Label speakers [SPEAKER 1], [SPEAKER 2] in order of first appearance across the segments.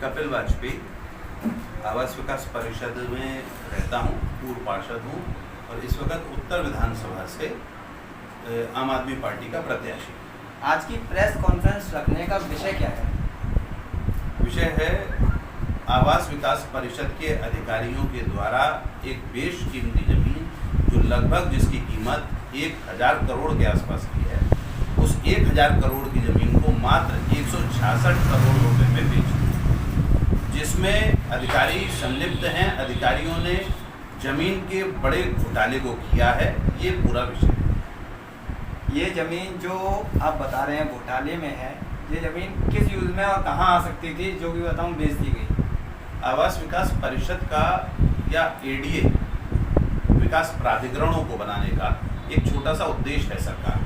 [SPEAKER 1] कपिल वाजपेयी आवास विकास परिषद में रहता हूँ, पूर्व पार्षद हूँ और इस वक्त उत्तर विधानसभा से आम आदमी पार्टी का प्रत्याशी।
[SPEAKER 2] आज की प्रेस कॉन्फ्रेंस रखने का विषय क्या है?
[SPEAKER 1] विषय है आवास विकास परिषद के अधिकारियों के द्वारा एक बेशकीमती जमीन जो लगभग जिसकी कीमत 1000 करोड़ के आसपास की है, उस 1000 करोड़ की जमीन को मात्र 166 करोड़ रुपए में बेच दिया, जिसमें अधिकारी संलिप्त हैं। अधिकारियों ने जमीन के बड़े घोटाले को किया है। ये पूरा विषय है।
[SPEAKER 2] ये ज़मीन जो आप बता रहे हैं घोटाले में है, ये ज़मीन किस यूज़ में और कहाँ आ सकती थी, जो कि बताऊँ बेच दी गई?
[SPEAKER 1] आवास विकास परिषद का या एडीए विकास प्राधिकरणों को बनाने का एक छोटा सा उद्देश्य है सरकार का।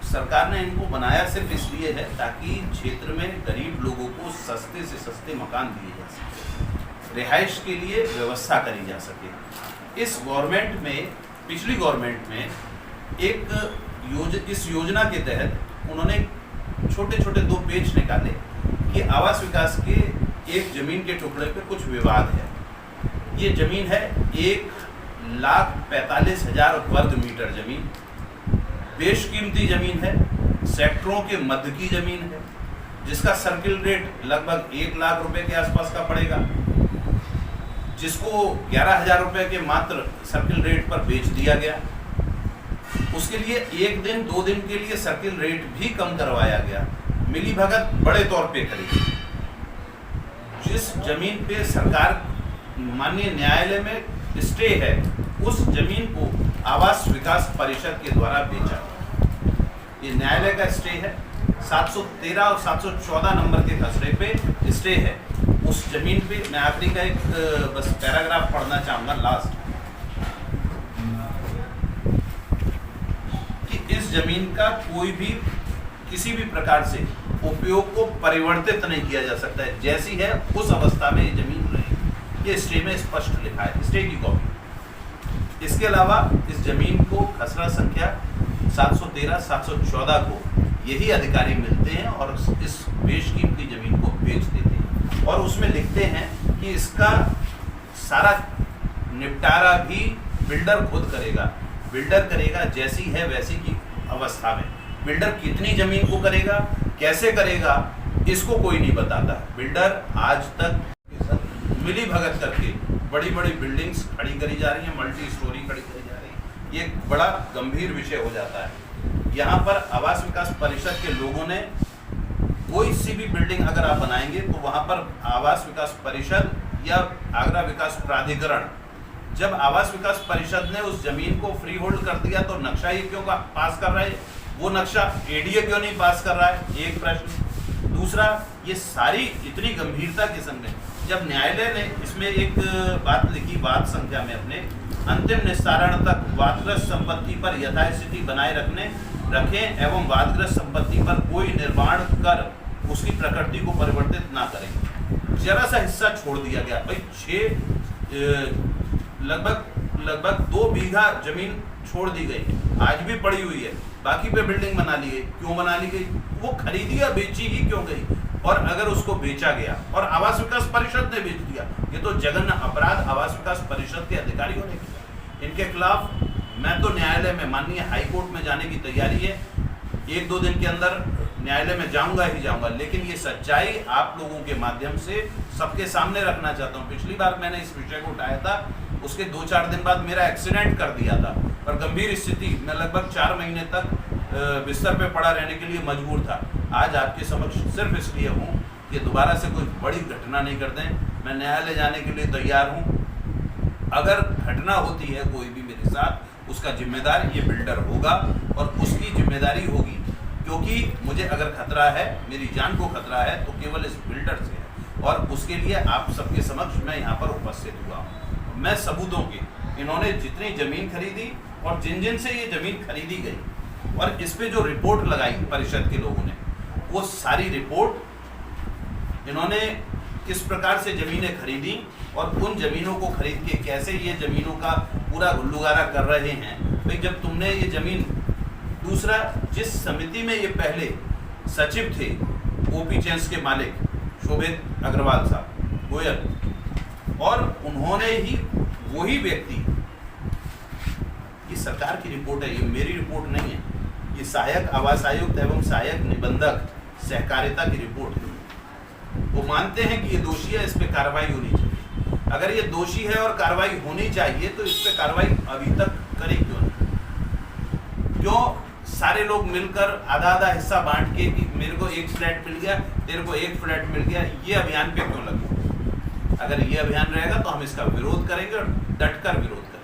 [SPEAKER 1] सरकार ने इनको बनाया सिर्फ इसलिए है ताकि क्षेत्र में गरीब लोगों को सस्ते से सस्ते मकान दिए जा सके, रिहाइश के लिए व्यवस्था करी जा सके। इस गवर्नमेंट में, पिछली गवर्नमेंट में इस योजना के तहत उन्होंने छोटे छोटे 2 पेज निकाले कि आवास विकास के एक जमीन के टुकड़े पे कुछ विवाद है। ये जमीन है 1,45,000 वर्ग मीटर जमीन, बेशकीमती जमीन है, सेक्टरों के मध्य की जमीन है, जिसका सर्किल रेट लगभग 1 लाख रुपए के आसपास का पड़ेगा, जिसको 11,000 रुपए के मात्र सर्किल रेट पर बेच दिया गया। उसके लिए 1 दिन 2 दिन के लिए सर्किल रेट भी कम करवाया गया, मिली भगत बड़े तौर पे करी। जिस जमीन पे सरकार माननीय न्यायालय में स्टे है, उस जमीन को आवास विकास परिषद के द्वारा बेचा। ये न्यायालय का स्टे है, 713 और 714 नंबर के खसरे पे स्टे है। उस जमीन पे मैं आखिरी का एक बस पैराग्राफ पढ़ना चाहूँगा लास्ट, कि इस जमीन का कोई भी किसी भी प्रकार से उपयोग को परिवर्तित नहीं किया जा सकता है, जैसी है उस अवस्था में ये जमीन रहेगी। ये स्टे में स्पष्ट लिखा है, स्टे की कॉपी। इसके अलावा इस जमीन को खसरा संख्या 713, 714 को यही अधिकारी मिलते हैं और इस बेशकीमती जमीन को बेच देते हैं और उसमें लिखते हैं कि इसका सारा निपटारा भी बिल्डर खुद करेगा। बिल्डर करेगा जैसी है वैसी की अवस्था में। बिल्डर कितनी जमीन को करेगा, कैसे करेगा, इसको कोई नहीं बताता। बिल्डर आज तक मिली भगत करके बड़ी बड़ी बिल्डिंग्स खड़ी करी जा रही हैं, मल्टी स्टोरी खड़ी करी जा रही है। ये एक बड़ा गंभीर विषय हो जाता है। यहाँ पर आवास विकास परिषद के लोगों ने कोई सी भी बिल्डिंग अगर आप बनाएंगे तो वहाँ पर आवास विकास परिषद या आगरा विकास प्राधिकरण, जब आवास विकास परिषद ने उस जमीन को फ्री होल्ड कर दिया तो नक्शा ही क्यों पास कर रहा है? वो नक्शा एडीए क्यों नहीं पास कर रहा है? एक प्रश्न। दूसरा, ये सारी इतनी गंभीरता के संग में जब न्यायालय ने इसमें एक बात लिखी, वाद संख्या में अपने अंतिम निस्तारण तक वादग्रस्त संपत्ति पर यथास्थिति बनाए रखें एवं वादग्रस्त संपत्ति पर कोई निर्माण कर उसकी प्रकृति को परिवर्तित ना करें। जरा सा हिस्सा छोड़ दिया गया। भाई लगभग 2 बीघा जमीन छोड़ दी गई, आज भी पड़ी हुई है, बाकी पे बिल्डिंग बना ली गई। क्यों बना ली गई? वो खरीदी या बेची ही क्यों गई? और अगर उसको बेचा गया और आवास विकास परिषद ने बेच दिया, ये तो जघन्य अपराध आवास विकास परिषद के अधिकारियों ने किया। इनके खिलाफ मैं तो न्यायालय में, माननीय हाई कोर्ट में जाने की तैयारी है। 1-2 दिन के अंदर न्यायालय में जाऊंगा ही जाऊंगा, लेकिन ये सच्चाई आप लोगों के माध्यम से सबके सामने रखना चाहता हूँ। पिछली बार मैंने इस विषय को उठाया था, उसके 2-4 दिन बाद मेरा एक्सीडेंट कर दिया था और गंभीर स्थिति में लगभग 4 महीने तक बिस्तर पे पड़ा रहने के लिए मजबूर था। आज आपके समक्ष सिर्फ इसलिए हूँ कि दोबारा से कोई बड़ी घटना नहीं कर दें। मैं न्यायालय जाने के लिए तैयार हूँ। अगर घटना होती है कोई भी मेरे साथ, उसका जिम्मेदार ये बिल्डर होगा और उसकी जिम्मेदारी होगी, क्योंकि मुझे अगर खतरा है, मेरी जान को खतरा है, तो केवल इस बिल्डर से है और उसके लिए आप सबके समक्ष मैं यहाँ पर उपस्थित हुआ हूँ। मैं सबूतों के, इन्होंने जितनी जमीन खरीदी और जिन जिन से ये जमीन खरीदी गई और इस पे जो रिपोर्ट लगाई परिषद के लोगों ने, वो सारी रिपोर्ट इन्होंने किस प्रकार से जमीनें खरीदी और उन जमीनों को खरीद के कैसे ये जमीनों का पूरा गुल्लुगारा कर रहे हैं। भाई जब तुमने ये जमीन, दूसरा जिस समिति में ये पहले सचिव थे ओपी चेंस के मालिक, शोभित अग्रवाल साहब गोयल, और उन्होंने ही वही व्यक्ति, ये सरकार की रिपोर्ट है, ये मेरी रिपोर्ट नहीं है, ये सहायक आवास आयुक्त एवं सहायक निबंधक सहकारिता की रिपोर्ट है। वो मानते हैं कि ये दोषी है, इस पे कार्रवाई होनी चाहिए। अगर ये दोषी है और कार्रवाई होनी चाहिए तो इस पे कार्रवाई अभी तक करी क्यों नहीं? क्यों सारे लोग मिलकर आधा आधा हिस्सा बांट के कि मेरे को एक फ्लैट मिल गया, तेरे को एक फ्लैट मिल गया, ये अभियान पे क्यों लगे? अगर ये अभियान रहेगा तो हम इसका विरोध करेंगे और डटकर विरोध करेंगे।